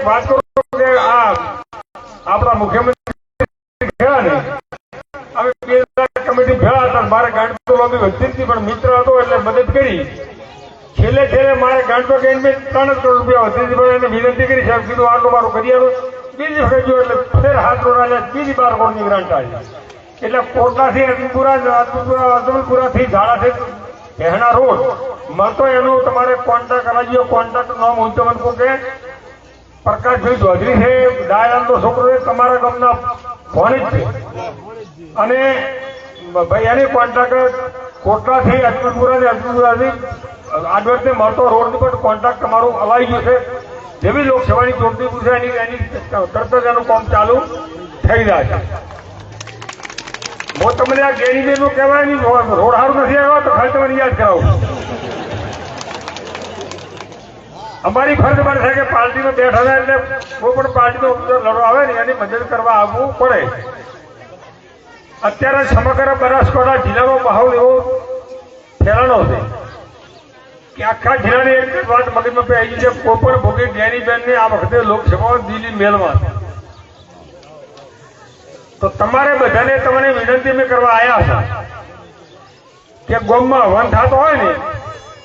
એક વાત કરું કે આ આપણા મુખ્યમંત્રી થયા ને અમે કમિટી ભેળા હતા, મારે ગાંઠ લોબી વધતી હતી પણ મિત્ર હતો એટલે મદદ કરી. છેલ્લે મારે ગાંઠો કહીને 3 કરોડ રૂપિયા વધી હતી, એને વિનંતી કરી સાહેબ કીધું આટલું મારું કરી આવો. બીજી વખત જો એટલે ફેર હાથ રોડાલે બીજી 12 કરોડની ગ્રાન્ટ આવી. એટલે કોટલાથી અતુલપુરાથી ઝાડાથી પહેણા રોડ મળતો એનું તમારે કોન્ટ્રાક્ટ કરાવીએ. કોન્ટ્રાક્ટ નામ હું તમને કહું કે પ્રકાશભાઈ ચૌધરી છે, દયાનંદનો છોકરો છે, તમારા ગામના ફોન જ છે. અને ભાઈ એની કોન્ટ્રાક્ટ કોટલાથી અતુલપુરાથી આગળથી મળતો રોડ પર કોન્ટ્રાક્ટ તમારું અલાઈ ગયું છે. જેવી લોકસભાની ચૂંટણી પૂછે એની તરત જ એનું કામ ચાલુ થઈ જાય છે. હું તમને આ ગેરીબેન નું કહેવાય નહીં, રોડ સારું નથી આવ્યો તો ખાલી તમને યાદ કરાવું. અમારી ફરજ બને છે કે પાર્ટીમાં બેઠા થાય એટલે કોઈ પણ પાર્ટીનો લડો આવે ને એની મદદ કરવા આવવું પડે. અત્યારે સમગ્ર બનાસકાંઠા જિલ્લાનો માહોલ એવો ફેલાણો છે કે આખા જિલ્લાની એક વાત મગજમાં પે આવી છે. કોઈ પણ ભોગે ગેરીબેનને આ વખતે લોકસભામાં દિલ્હી મેલમાં તો તમારે બધાને તમને વિનંતી મેં કરવા આવ્યા હતા કે ગામમાં હવન થતો હોય ને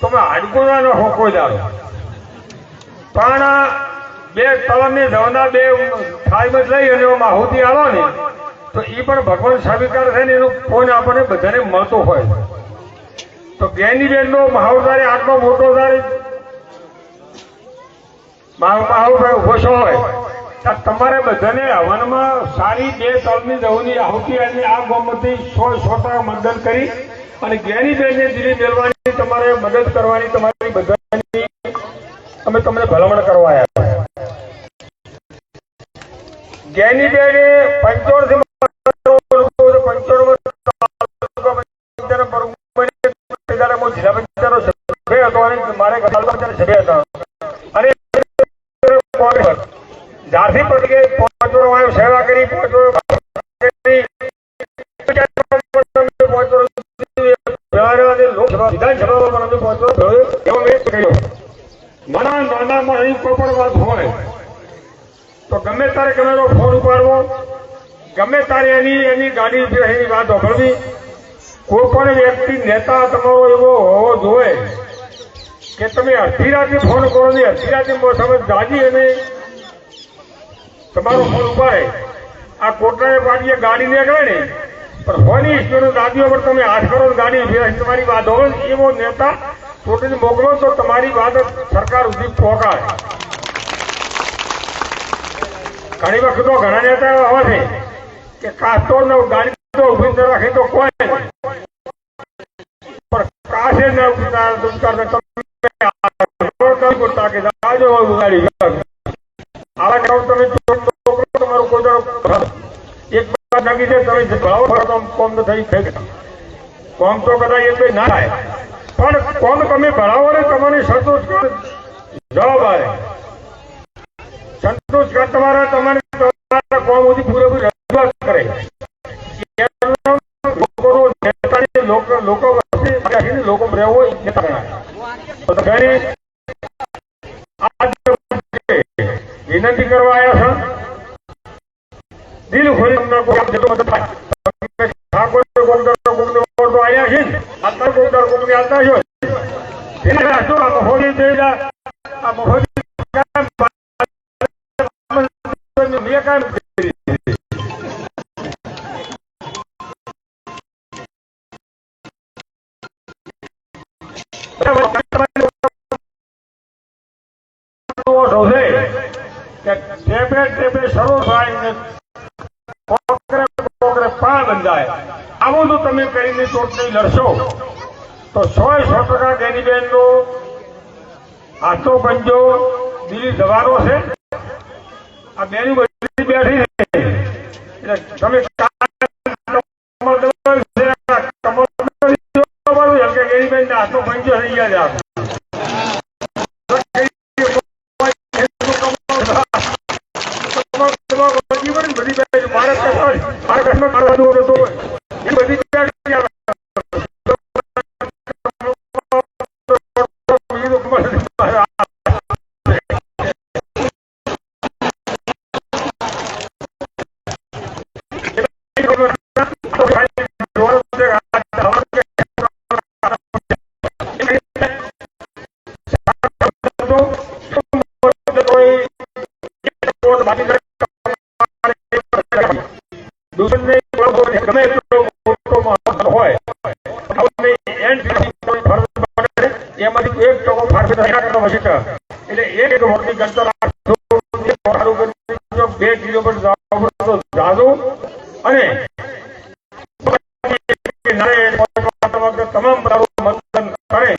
તો મેં હાડકું ના નાખો કોઈ દાડો, પણ 2 તળની જવના 2 થાળીમાં લઈ અને આહુતિ આવો ને તો એ પણ ભગવાન સ્વીકાર થાય ને એનો ફોન આપણને બધાને મળતો હોય. તો ગેનીબેનનો મહાવતારી આટલો મોટો માહોલ ઉભો હોય તમારે બધાને હવનમાં સારી 2 તળની જવની આહુતિ અને આ ગોમતી 100% મતદાન કરી અને ગેનીબેનને દિલ્હી મેળવાની તમારે મદદ કરવાની તમારી બધાની અમે તમને ભલામણ કરવા આવ્યા. ગેનીબેને 95 જિલ્લા પંચાયતનો સભ્ય હતો અને મારે સભ્ય હતા અને જ્યારથી પડી ગઈ 5 વર્ષ સેવા કરી, 5 નાનામાં અહીં કોઈ પણ વાત હોય તો ગમે તારે ગમે ફોન ઉપાડવો, ગમે તારે એની ગાડી વાત સાંભળવી. કોઈ પણ વ્યક્તિ નેતા તમારો એવો હોવો જોઈએ કે તમે અડધી રાતે ફોન કરો ને અડધી રાતે તમે ગાડી અને તમારો ફોન ઉપાડે. આ કોટરાએ પાડીએ ગાડી નીકળે ને પણ હોની ઈશ્વર દાદીઓ પર તમે હાથ કરો ગાડી તમારી વાત હોય એવો નેતા ચૂંટણી મોકલો તો તમારી વાત સરકાર સુધી પહોંચાડે. ઘણી વખત ઘણા નેતા એવા હોય છે કે કાસ્તો ગાડી તો ઉભી ન રાખે તો કોઈ પણ કાશે ન તમારું કોઈ એક નક્કી છે તમે કોમ તો થઈ કોમ તો કદાચ એક ના થાય પણ કોમ તમે ભણાવો ને તમારી સંતોષ જવાબ આવે. સંતોષ તમારા કોમ સુધી પૂરેપૂરી રજૂઆત કરે. લોકો રહેવો વિનંતી કરવા આવ્યા છે. દિલ ખોલી આવ્યા છે શરૂ થાય પાળ બંધાય. આવું જો તમે કરીને ચૂંટણી લડશો તો 100% ગેનીબેનનો હાથો પંજો દિલ્હી જવાનો છે. આ બેની બધી બેઠી છે એટલે તમે ગેનીબેન હાથો પંજો થઈ ગયા છે. એમાંથી 1% ફાળવે એટલે એક વોટની ગણતર 2 કિલોમીટર જાદુ અને તમામ મતદાન કરે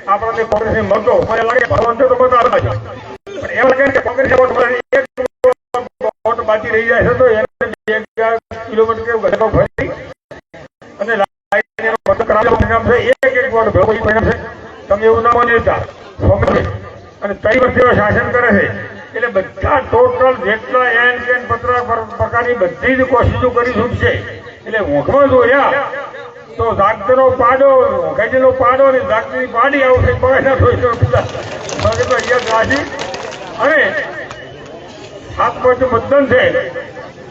આપણને કોંગ્રેસ મળતો મને લાગે ભગવાન તો બધા પણ એવું લાગે કે કોંગ્રેસ વોટ બાકી રહી જાય છે તો એને 1 કિલોમીટર ઘટકો ભરી અને મત કરાવવાનું પરિણામ છે એક વોટ ભેગો પરિણામ છે. તમે એવું ના માની લેતા અને 3 વર્ષ શાસન કરે છે એટલે બધા ટોટલ જેટલા એન કેન પ્રકારની બધી જ કોશિશો કરી છૂટશે એટલે ઊંઘમાં જોયા તો જાગતનો પાડો ગજનો પાડો અને જાગતની પાડી આવશે પગના રાજી અને 7 મતદાન છે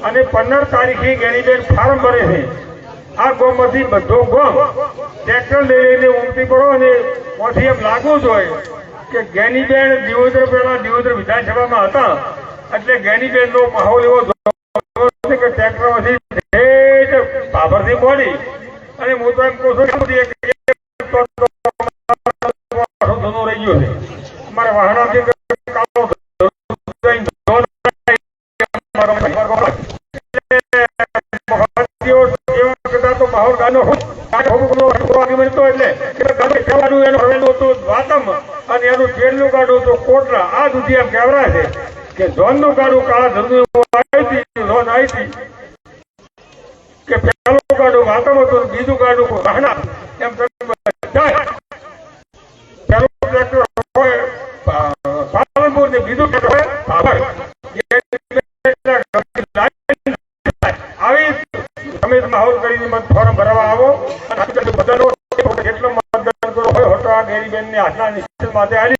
અને 15 તારીખે ગેનીબેન ફાર્મ ભરે છે. આ ગામમાંથી બધો ગામ ટ્રેક્ટર લઈને ઉમટી પડો અને ત્યાંથી એમ લાગવું જોઈએ કે ગેનીબેન દિયોદર પહેલા દિયોદર વિધાનસભામાં હતા એટલે ગેનીબેન નો માહોલ એવો કે ટ્રેક્ટરમાંથી બાબરથી પડી અને હું તો એમ કહું છું કે જૂનું રહી ગયું છે અમારા વાહનોથી માહોલ ગાનો અને એનું જેલનું ગાડું તો કોટરા આ સુધી એમ કહેવાય છે કે ઝોનનું ગાડું કાળા ધંધુ આવી હતી કે પહેલું ગાડું વાતમ હતું બીજું ગાડું વાહના એમ પહેલું ટ્રેક્ટર હોય પાલનપુર ને બીજું ટ્રેક્ટર હોય ભાભર આવી તમે માહોલ કરીને ફોર્મ ભરવા આવો અને બધાનો કેટલો મતદાન કરો હોય હોટો આ ગેરીબેન ની હાથના નિશ્ચિત માટે આવી